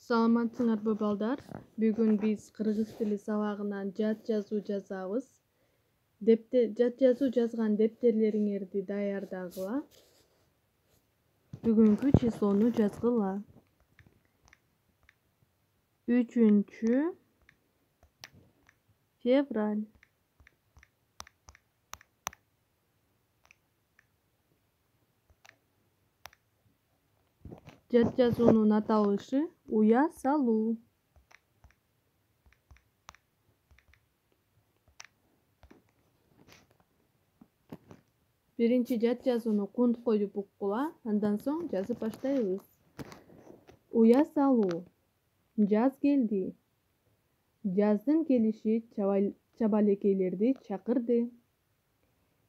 Саламатсыңарбы балдар? Бүгүн биз кыргыз тили сабагынан жат жазуу жазабыз. Жат жазуу жазган дептерлериңерди даярдагыла. Бүгүнкү числону жазгыла. 3-февраль. Жат жазуунун аталышы уя салуу. Биринчи жат жазууну кунт коюп уккула, андан соң жазып баштайбыз. Уя салуу. Жаз келди. Жаздын келиши чабалекейлерди чакырды.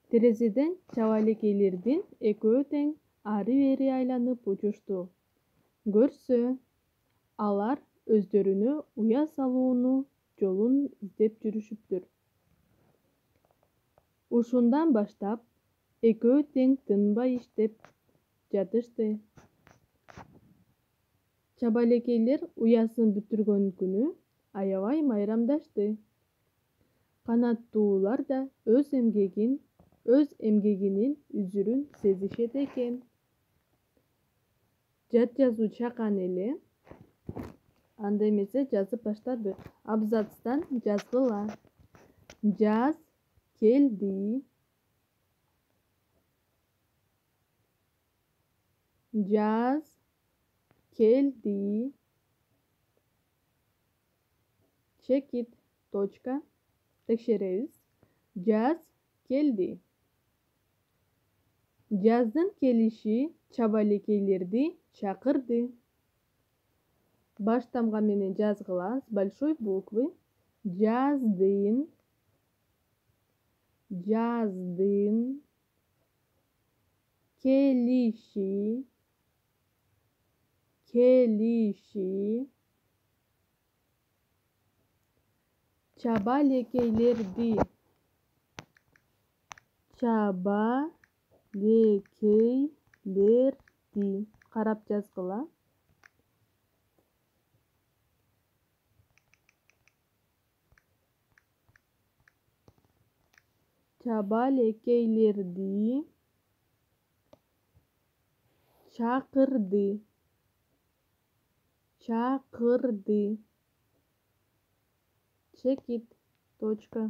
Терезеден чабалекейлердин экөө тең ары-бери айланып учушту. Көрсө, алар өздөрүнө уя салууну жолун издеп жүрүшүптүр. Ушундан баштап экөө тең тынбай иштеп жатышты. Чабалекейлер уясын бүтүргөн күнү аябай майрамдашты. Канаттуулар да өз эмгегинин үзүрүн сезишет экен. Жат жазуу чакан эле. Анда эмесе жазып баштадык. Абзацтан жазгыла. Жаз келди. Жаз келди. Чекит. Точка. Текшеребиз. Жаз келди. Жаздын келиши чабалекейлерди чакырды. Баштамга менен жазгыла с большой буквы. Жаздын келиши чабалекейлерди карап жазгыла. Чабалекейлерди чакырды. Чекит. Точка.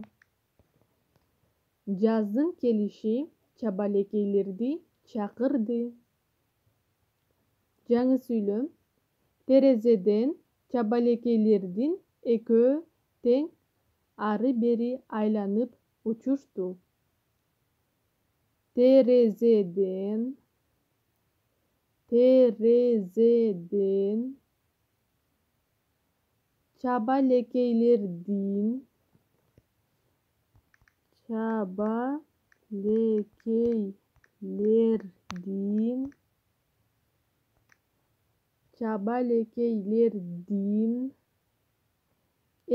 Жаздын келиши чабалекейлерди чакырды. Жаңы сүйлөм. Терезеден чабалекейлердин экөө тең ары-бери айланып учушту. Терезеден чабалекейлердин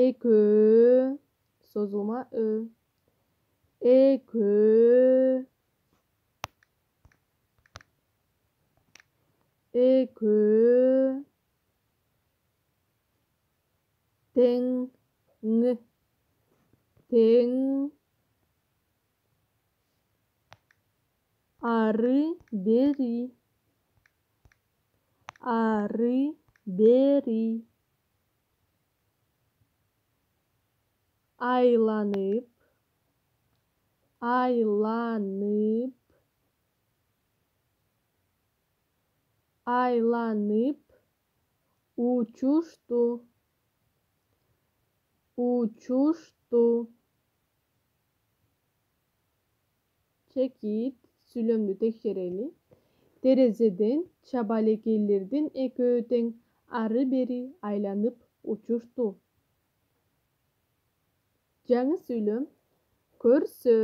экөө созулма экөө тең ары-бери айланып учушту. Чекит. Сүйлөмдү текшерели. Терезеден чабалекейлердин экөө тең ары-бери айланып учушту. Жаңы сүйлөм. Көрсө.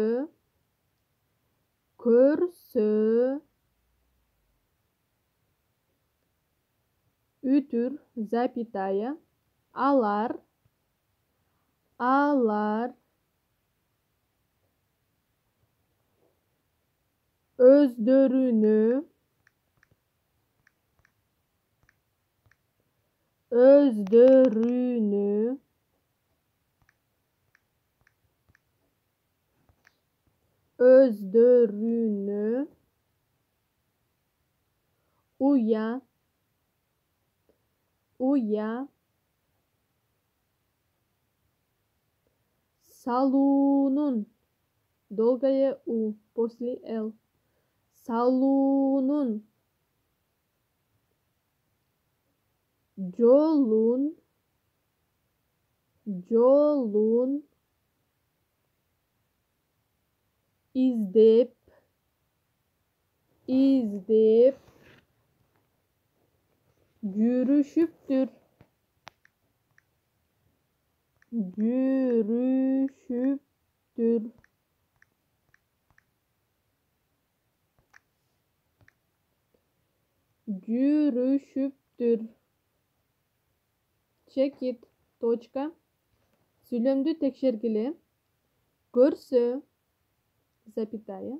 Үтүр. Запятая. Алар. Özdörünü. Özdörünü. Uya. Uya. Salunun. Долгое у после Л. Salunun. Jolun. Jolun. İzdep. İzdep. Yürüşüptür. Yürüşüptür. Yürüşüptür. Check it. Точка. Söylemді tekşergili. Көрсө. Запятая.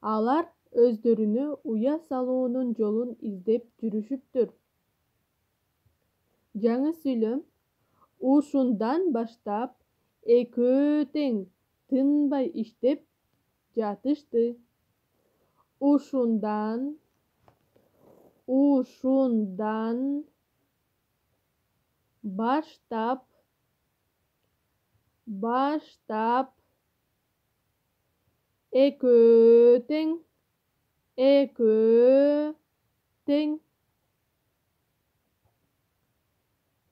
Алар өздөрүнө уя салуунун жолун издеп жүрүшүптүр. Жаңы сүйлөм. Ушундан баштап экөө тең тынбай иштеп жатышты. Ушундан баштап экөө тең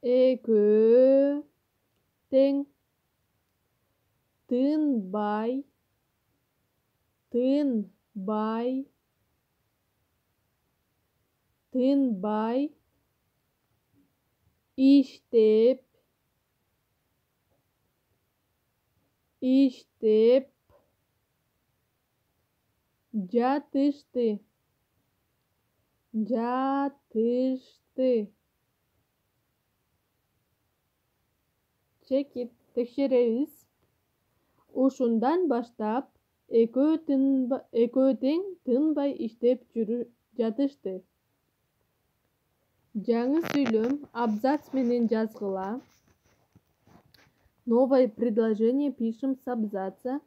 тынбай иштеп жатышты. Check it. Tekşereriz. Ушундан баштап экөө тең тынбай иштеп жатышты. Жаңы сүйлөм абзац менен жазгыла. Новое предложение пишем с абзаца.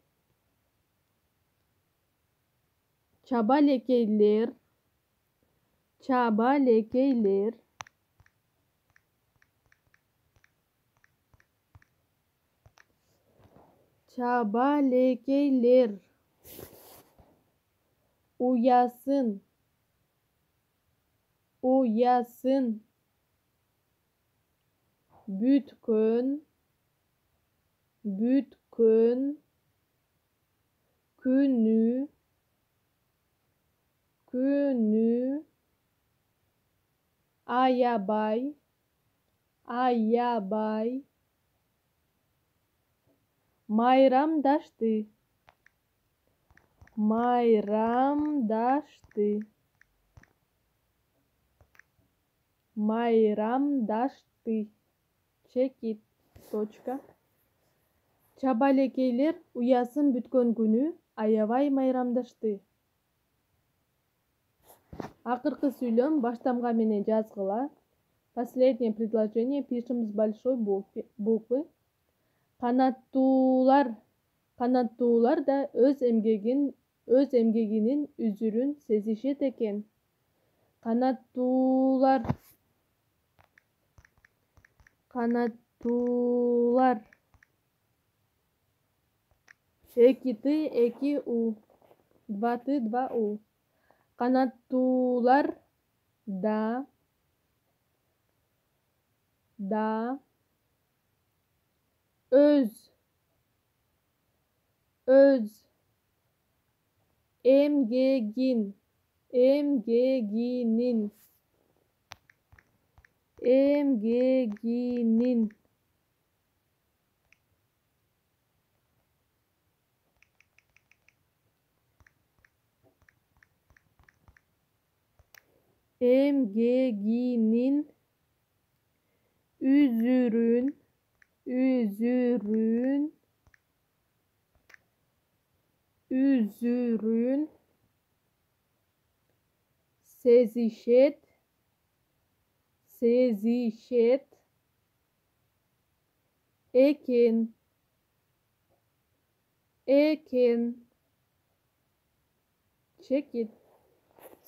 Чабалекейлер. Uyasın. Бүткөн. Күнү. Аябай. Майрамдашты. Check it. Точка. Чабалекейлер уясын бүткөн күнү аябай майрамдашты. Акыркы сүйлөм баштамга менен жазгыла. Последнее предложение пишем с большой буквы. Канаттуулар да өз эмгегинин үзүрүн сезишет экен. Канаттуулар. Эки ты, эки у. Два ты, два у. Канаттуулар да өз эмгегинин үзүрүн сезишет экен. Чекит.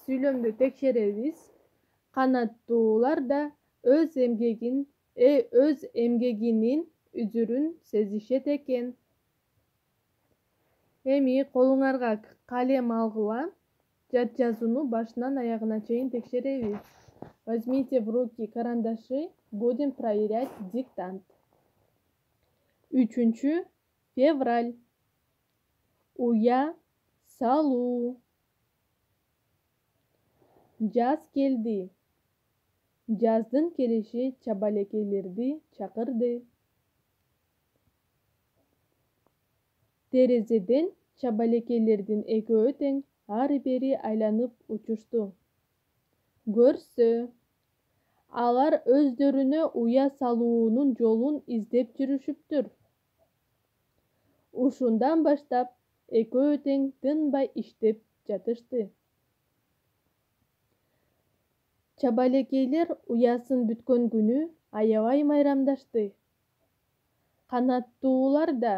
Сүйлөмдү текшеребиз. Канаттуулар да өз эмгегинин үзүрүн сезишет экен. Эми колуңарга калем алгыла, жат жазууну башынан аягына чейин текшеребиз. Возьмите в руки карандаши, будем проверять диктант. 3 февраль. Уя салуу. Жаз келди. Жаздын келиши чабалекейлерди чакырды. Терезеден чабалекейлердин экөө тең ары бери айланып учушту. Көрсө, алар өздөрүнө уя салуунун жолун издеп жүрүшүптүр. Ушундан баштап экөө тең тынбай иштеп жатышты. Чабалекейлер уясын бүткөн күнү аябай майрамдашты. Канаттуулар да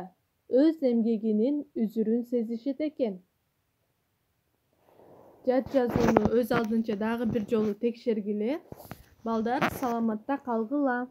өз эмгегинин үзүрүн сезишет экен. Жат жазууну өз алдынча дагы бир жолу текшергиле. Балдар, саламатта калгыла.